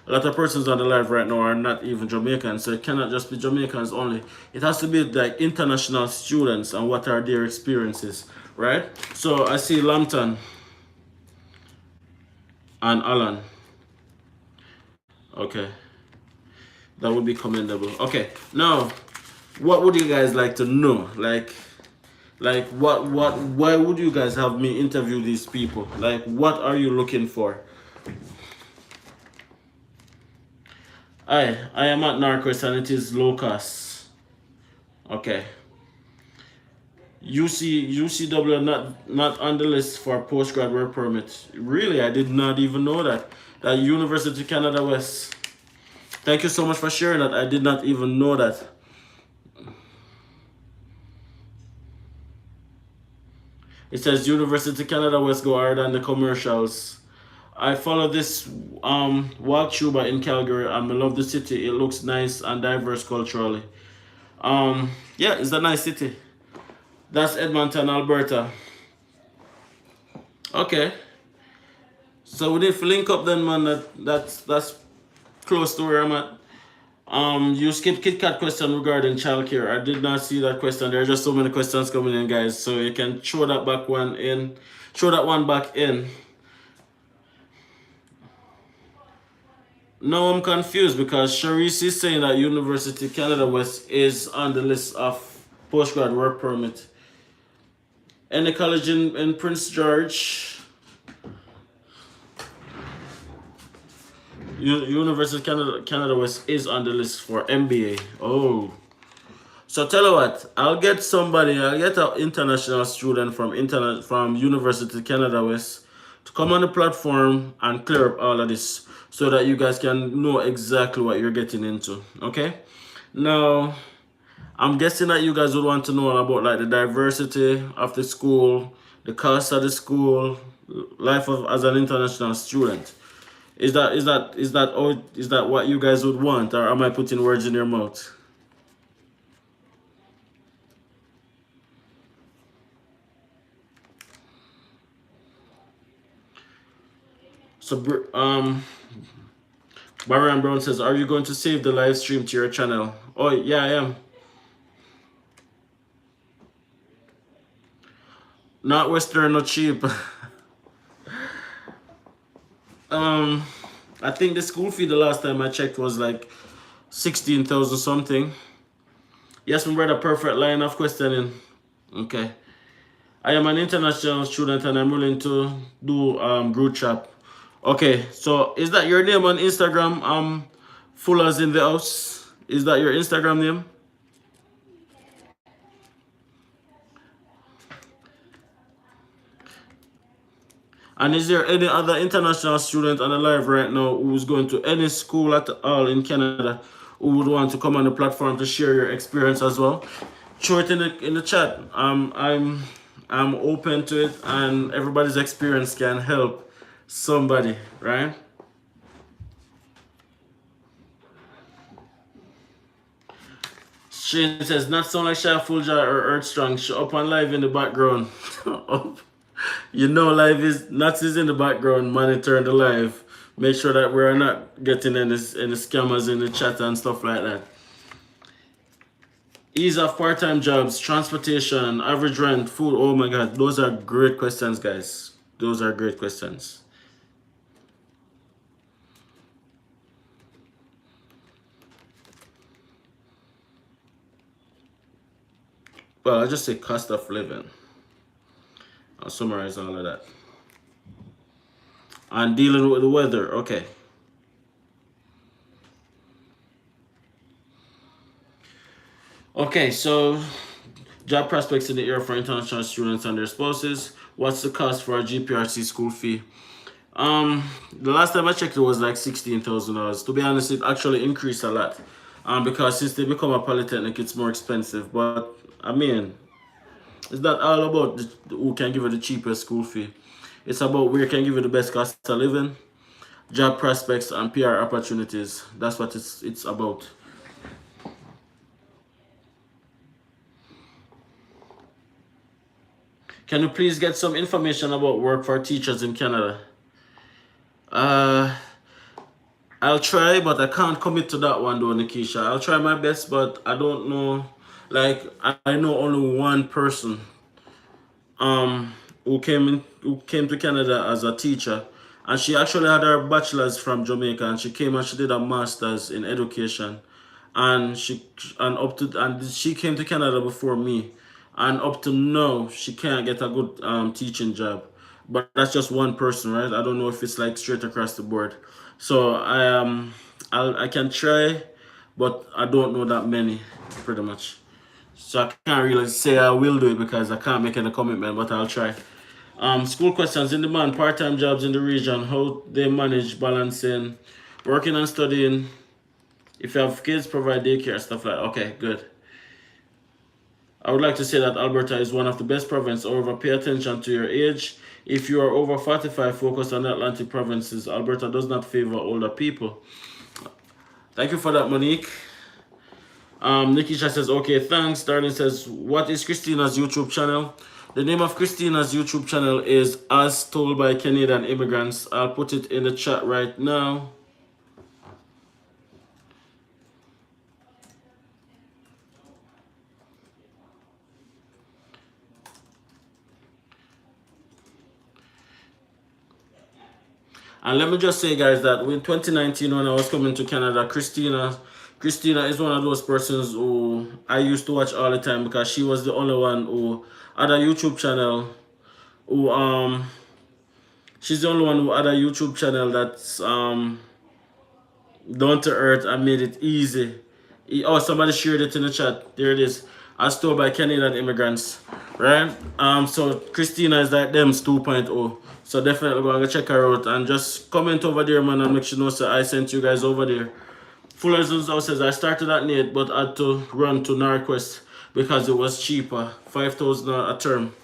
lot of persons on the live right now are not even Jamaicans, so it cannot just be Jamaicans only. It has to be like international students and what are their experiences, right? So I see Lambton and Alan. Okay, that would be commendable. Okay, now, what would you guys like to know? Like why would you guys have me interview these people? Like, what are you looking for? I am at Narcos and it is low cost. Okay. UCW not on the list for postgrad work permit. Really, I did not even know that. That University Canada West. Thank you so much for sharing that. I did not even know that. It says University Canada West go hard on the commercials. I follow this walkthrough in Calgary and I love the city. It looks nice and diverse culturally. Yeah, it's a nice city. That's Edmonton, Alberta. Okay. So we need to link up then, man. That's close to where I'm at. You skipped Kit Kat question regarding childcare. I did not see that question. There are just so many questions coming in, guys. So you can throw that one back in. Now I'm confused because Sharice is saying that University Canada West is on the list of postgrad work permit. Any college in Prince George? University Canada West is on the list for MBA. Oh. So tell you what, I'll get an international student from University Canada West to come on the platform and clear up all of this so that you guys can know exactly what you're getting into. Okay? Now, I'm guessing that you guys would want to know about like the diversity of the school, the cost of the school, as an international student. Is that what you guys would want, or am I putting words in your mouth? So Marian Brown says, "Are you going to save the live stream to your channel?" Oh yeah, I am. Not Western, not cheap. I think the school fee the last time I checked was like 16,000 something. Yes, my brother, perfect line of questioning. Okay. I am an international student and I'm willing to do group chat. Okay, so is that your name on Instagram? Fuller's in the house. Is that your Instagram name? And is there any other international student on the live right now who's going to any school at all in Canada who would want to come on the platform to share your experience as well? Throw it in the chat. I'm open to it, and everybody's experience can help somebody, right? Shane says, not sound like Sha Fulja or Earth Strong. Show up on live in the background. You know, live is Nuts is in the background, monitoring the live. Make sure that we're not getting any scammers in the chat and stuff like that. Ease of part-time jobs, transportation, average rent, food. Oh my God, those are great questions, guys. Those are great questions. Well, I'll just say cost of living. I'll summarize all of that. And dealing with the weather, okay. Okay, so job prospects in the area for international students and their spouses. What's the cost for a GPRC school fee? The last time I checked, it was like $16,000. To be honest, it actually increased a lot. Because since they become a polytechnic, it's more expensive. But I mean, it's not all about who can give you the cheapest school fee. It's about where can give you the best cost of living, job prospects, and PR opportunities. That's what it's about. Can you please get some information about work for teachers in Canada? I'll try, but I can't commit to that one though, Nikisha. I'll try my best, but I don't know. Like, I know only one person who came to Canada as a teacher, and she actually had her bachelor's from Jamaica, and she came and she did a master's in education, and she came to Canada before me, and up to now she can't get a good teaching job. But that's just one person, right? I don't know if it's like straight across the board. So I can try, but I don't know that many, pretty much. So I can't really say I will do it because I can't make any commitment, but I'll try. School questions in demand, part-time jobs in the region, how they manage balancing, working and studying. If you have kids, provide daycare, stuff like that. Okay, good. I would like to say that Alberta is one of the best provinces. However, pay attention to your age. If you are over 45, focus on the Atlantic provinces. Alberta does not favor older people. Thank you for that, Monique. Nikisha says, okay, thanks. Darlene says, what is Christina's YouTube channel? The name of Christina's YouTube channel is As Told by Canadian Immigrants. I'll put it in the chat right now. And let me just say, guys, that in 2019, when I was coming to Canada, Christina is one of those persons who I used to watch all the time because she was the only one who had a YouTube channel. She's the only one who had a YouTube channel that's down to earth and made it easy. Oh, somebody shared it in the chat. There it is. As told by Canadian immigrants, right? So Christina is like them 2.0. So definitely go and check her out and just comment over there, man, and make sure you know so I sent you guys over there. Fuller's house says I started at Nate but had to run to Norquest because it was cheaper. $5,000 a term.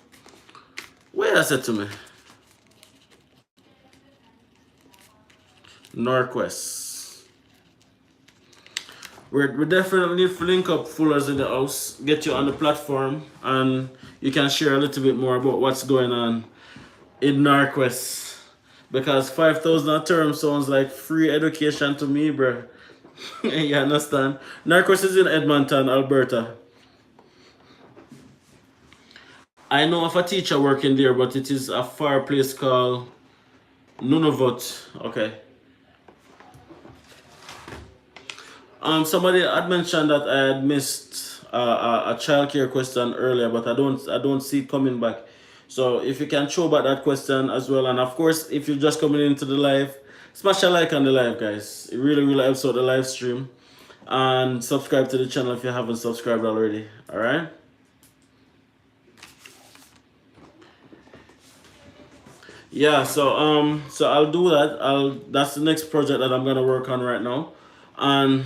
Wait, I said to me. Norquest. We definitely need to link up Fuller's in the house, get you on the platform, and you can share a little bit more about what's going on in Norquest. Because $5,000 a term sounds like free education to me, bro. You understand? Norquest is in Edmonton, Alberta. I know of a teacher working there, but it is a far place called Nunavut. Okay. Somebody had mentioned that I had missed a childcare question earlier, but I don't see it coming back. So if you can throw back that question as well, and of course, if you're just coming into the live, smash a like on the live, guys. It really helps out the live stream, and subscribe to the channel if you haven't subscribed already. All right. Yeah, so I'll do that. That's the next project that I'm gonna work on right now, and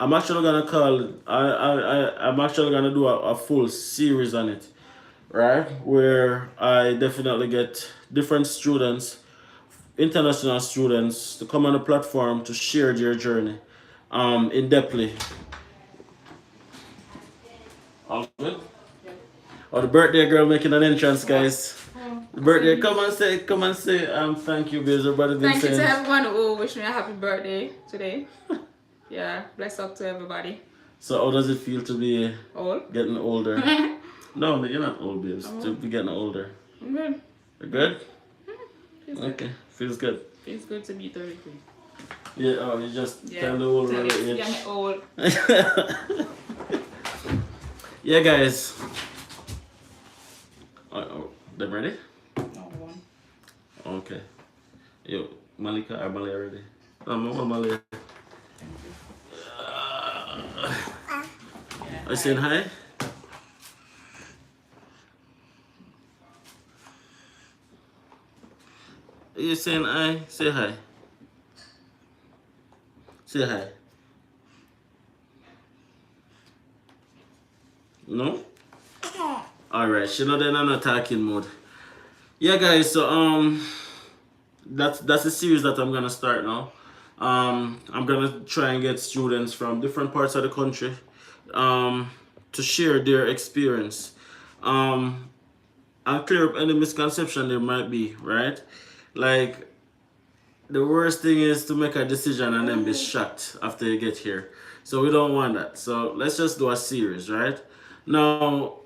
I'm actually gonna call. I'm actually gonna do a full series on it, right? Where I definitely get different students, international students, to come on the platform to share their journey, in depthly. All good. Oh, the birthday girl making an entrance, guys. The birthday, come and say, thank you, Biz. Everybody been Thank you to saying. everyone who wished me a happy birthday today. Yeah, bless up to everybody. So, how does it feel to be Old? getting older? No, you're not old, Biz. To be getting older. I'm good. You're good? Feels Okay, good. feels good. Feels good to be 33. Yeah, oh, you just tell the old tell age. Yeah, I'm old. Yeah, guys. Them ready? No one. Okay. Yo, Malika, are Malaya ready? I'm Malaya. Are you saying hi? Are you saying hi? Say hi. Say hi. No? Alright, she not in an attacking mode. Yeah, guys, so that's a series that I'm gonna start now. I'm gonna try and get students from different parts of the country to share their experience, and clear up any misconception there might be, right? Like, the worst thing is to make a decision and then be shocked after you get here. So we don't want that. So let's just do a series, right? Now,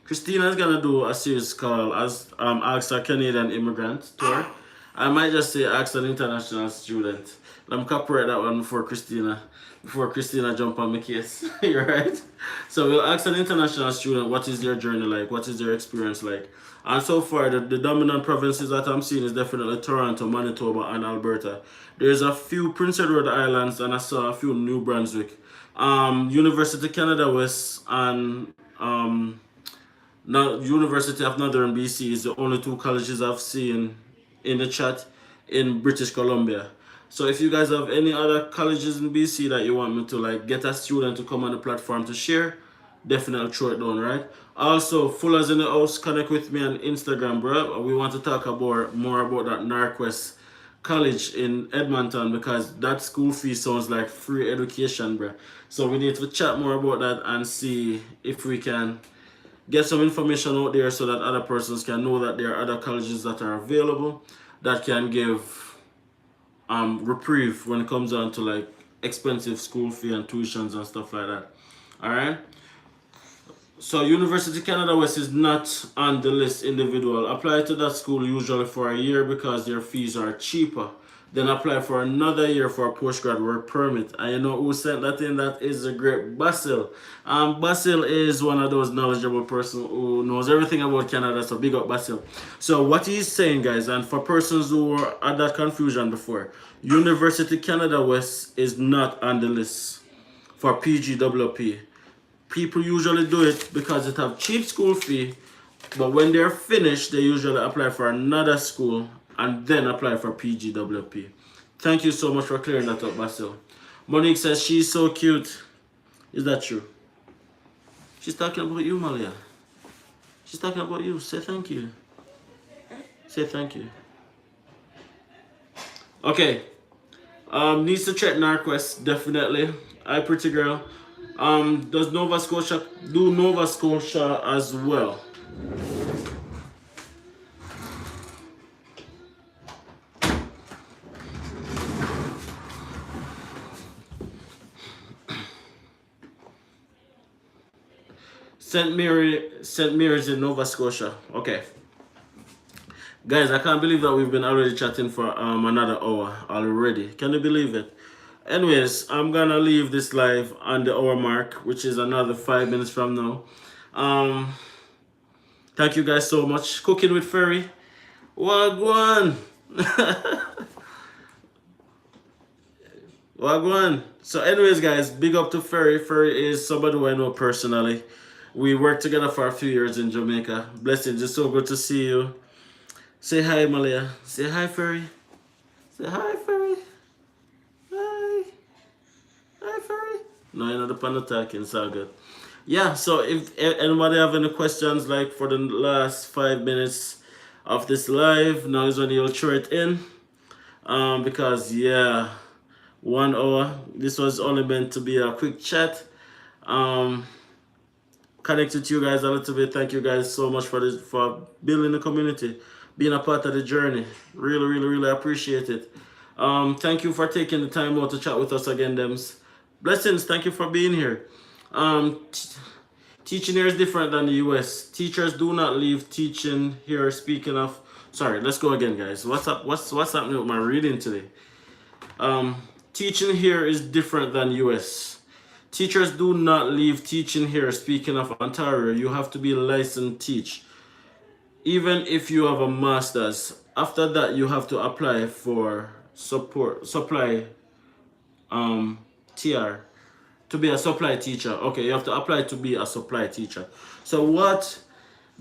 Christina is gonna do a series called as Ask a Canadian Immigrant Tour. I might just say Ask an International Student. Let me copyright that one before Christina jump on my case. You're right. So we'll ask an international student what is their journey like, what is their experience like. And so far the dominant provinces that I'm seeing is definitely Toronto, Manitoba, and Alberta. There's a few Prince Edward Islands and I saw a few New Brunswick. University Canada West and now, University of Northern BC is the only two colleges I've seen in the chat in British Columbia. So if you guys have any other colleges in BC that you want me to like get a student to come on the platform to share, definitely throw it down, right? Also, Fuller's in the house, connect with me on Instagram, bro. We want to talk about more about that Northwest College in Edmonton because that school fee sounds like free education, bro. So we need to chat more about that and see if we can get some information out there so that other persons can know that there are other colleges that are available that can give reprieve when it comes down to like expensive school fee and tuitions and stuff like that. All right. So University Canada West is not on the list individual. Apply to that school usually for a year because their fees are cheaper. Then apply for another year for a postgrad work permit. And you know who sent that in? That is the great Basil. Basil is one of those knowledgeable person who knows everything about Canada. So big up Basil. So what he's saying, guys, and for persons who were at that confusion before, University Canada West is not on the list for PGWP. People usually do it because it have cheap school fee, but when they're finished, they usually apply for another school and then apply for PGWP. Thank you so much for clearing that up, Basil. Monique says she's so cute. Is that true? She's talking about you, Malia. She's talking about you. Say thank you. Say thank you. Okay. Needs to check Northwest, definitely. Hi, pretty girl. Does Nova Scotia do Nova Scotia as well? St. Mary's in Nova Scotia. Okay. Guys, I can't believe that we've been already chatting for another hour already. Can you believe it? Anyways, I'm gonna leave this live on the hour mark, which is another 5 minutes from now. Thank you guys so much. Cooking with Ferry. Wagwan. Wagwan. So anyways, guys, big up to Ferry. Ferry is somebody who I know personally. We worked together for a few years in Jamaica. Blessings, it's so good to see you. Say hi, Malaya. Say hi, Fairy. Say hi, Fairy. Hi. Hi, Fairy. No, you're not the panda talking, it's all good. Yeah, so if anybody have any questions, like for the last 5 minutes of this live, now is when you'll throw it in. Because yeah, 1 hour. This was only meant to be a quick chat. Um, connect with you guys a little bit. Thank you guys so much for this, for building the community, being a part of the journey. Really, really, really appreciate it. Thank you for taking the time out to chat with us again, Dems. Blessings. Thank you for being here. Um, Teaching here is different than the US. Teachers do not leave teaching here. Speaking of, sorry, let's go again, guys. What's up? What's happening with my reading today? Teaching here is different than US. Teachers do not leave teaching here. Speaking of Ontario, you have to be licensed teach. Even if you have a master's, after that you have to apply for supply TR to be a supply teacher. Okay, you have to apply to be a supply teacher. So what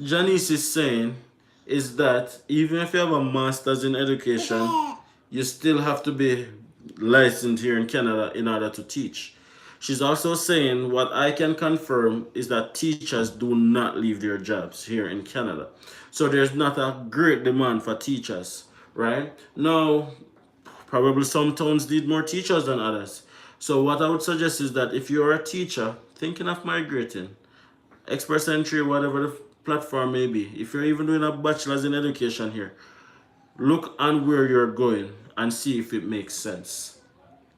Janice is saying is that even if you have a master's in education, you still have to be licensed here in Canada in order to teach. She's also saying what I can confirm is that teachers do not leave their jobs here in Canada. So there's not a great demand for teachers, right? Now, probably some towns need more teachers than others. So what I would suggest is that if you're a teacher thinking of migrating, Express Entry, whatever the platform may be, if you're even doing a bachelor's in education here, look on where you're going and see if it makes sense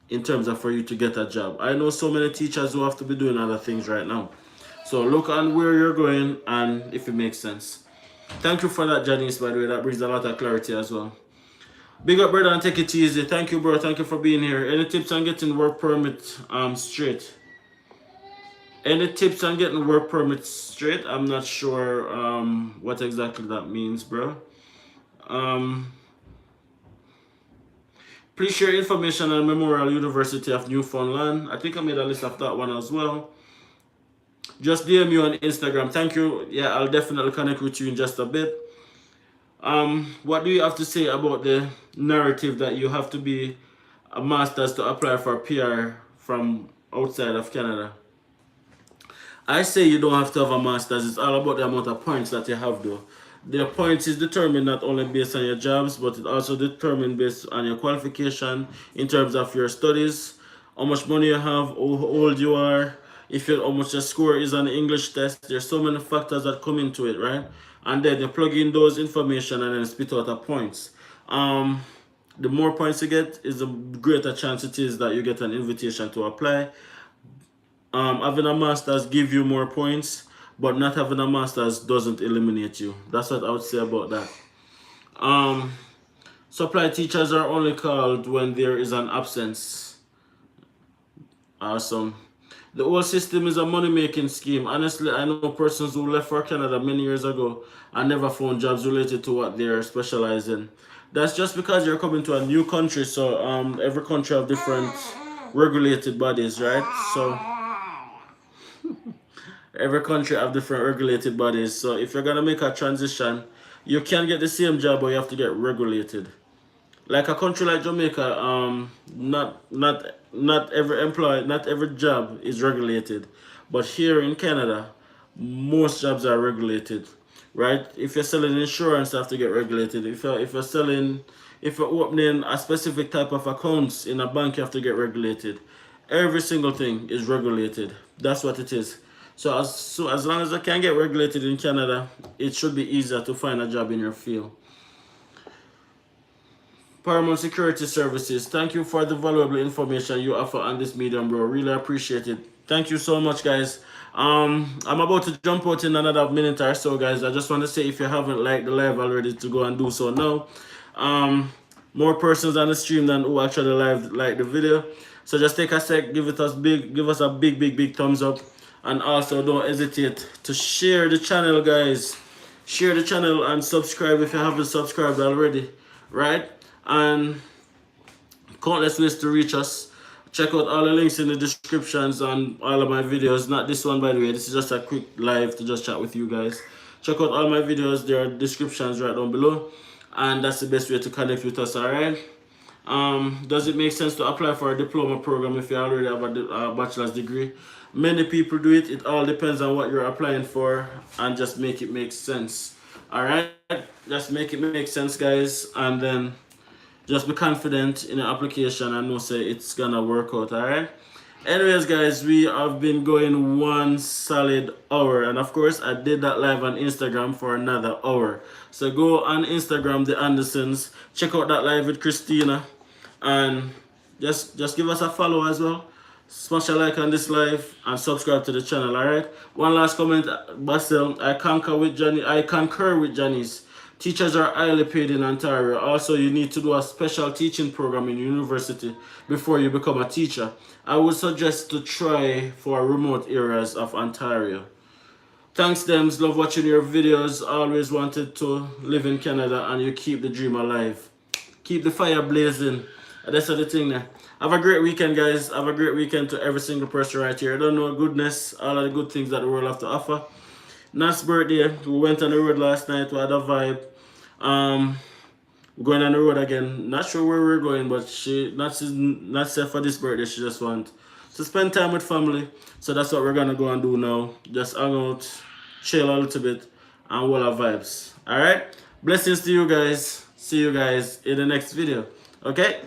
in terms of for you to get a job. I know so many teachers who have to be doing other things right now. So look on where you're going and if it makes sense. Thank you for that, Janice, by the way. That brings a lot of clarity as well. Big up, brother, and take it easy. Thank you, bro. Thank you for being here. Any tips on getting work permit straight? Any tips on getting work permits straight? I'm not sure what exactly that means, bro. Please share information on Memorial University of Newfoundland. I think I made a list of that one as well. Just DM you on Instagram. Thank you. Yeah, I'll definitely connect with you in just a bit. What do you have to say about the narrative that you have to be a master's to apply for PR from outside of Canada? I say you don't have to have a master's. It's all about the amount of points that you have, though. The points is determined not only based on your jobs, but it also determined based on your qualification in terms of your studies, how much money you have, how old you are, how much your score is on the English test. There's so many factors that come into it, right? And then you plug in those information and then spit out the points. The more points you get, is the greater chance it is that you get an invitation to apply. Having a master's give you more points, but not having a master's doesn't eliminate you. That's what I would say about that. Supply teachers are only called when there is an absence. Awesome. The whole system is a money-making scheme. Honestly, I know persons who left for Canada many years ago and never found jobs related to what they're specialized in. That's just because you're coming to a new country, so every country have different regulated bodies, right? So every country have different regulated bodies. So if you're gonna make a transition, you can get the same job, but you have to get regulated. Like a country like Jamaica, not every job is regulated. But here in Canada, most jobs are regulated, right? If you're selling insurance, you have to get regulated. If you're opening a specific type of accounts in a bank, you have to get regulated. Every single thing is regulated. That's what it is. So as long as I can get regulated in Canada, it should be easier to find a job in your field. Paramount Security Services, thank you for the valuable information you offer on this medium, bro. Really appreciate it. Thank you so much, guys. I'm about to jump out in another minute or so, guys. I just want to say, if you haven't liked the live already, to go and do so now. More persons on the stream than who actually like the video. So just take a sec, give us a big thumbs up. And also don't hesitate to share the channel, guys. Share the channel and subscribe if you haven't subscribed already, right? And countless ways to reach us. Check out all the links in the descriptions on all of my videos. Not this one, by the way. This is just a quick live to just chat with you guys. Check out all my videos. There are descriptions right down below. and that's the best way to connect with us. All right. Does it make sense to apply for a diploma program if you already have a bachelor's degree? Many people do it. It all depends on what you're applying for, and just make it make sense. All right, just make it make sense, guys, and then just be confident in the application and know say it's gonna work out. All right. Anyways, guys, we have been going 1 solid hour, and of course I did that live on Instagram for another hour. So go on Instagram, the Andersons, check out that live with Christina, and just give us a follow as well. Smash a like on this live and subscribe to the channel. All right. One last comment, Basil. I concur with Janice. Teachers are highly paid in Ontario. Also, you need to do a special teaching program in university before you become a teacher. I would suggest to try for remote areas of Ontario. Thanks, Dems. Love watching your videos. Always wanted to live in Canada, and you keep the dream alive. Keep the fire blazing. That's the thing there. Have a great weekend, guys. Have a great weekend to every single person right here. I don't know goodness, all of the good things that the world have to offer. Nat's birthday. We went on the road last night. We had a vibe. Going on the road again. Not sure where we're going, but she not set for this birthday. She just want to spend time with family. So that's what we're gonna go and do now. Just hang out, chill a little bit, and all our vibes. Alright? Blessings to you guys. See you guys in the next video. Okay?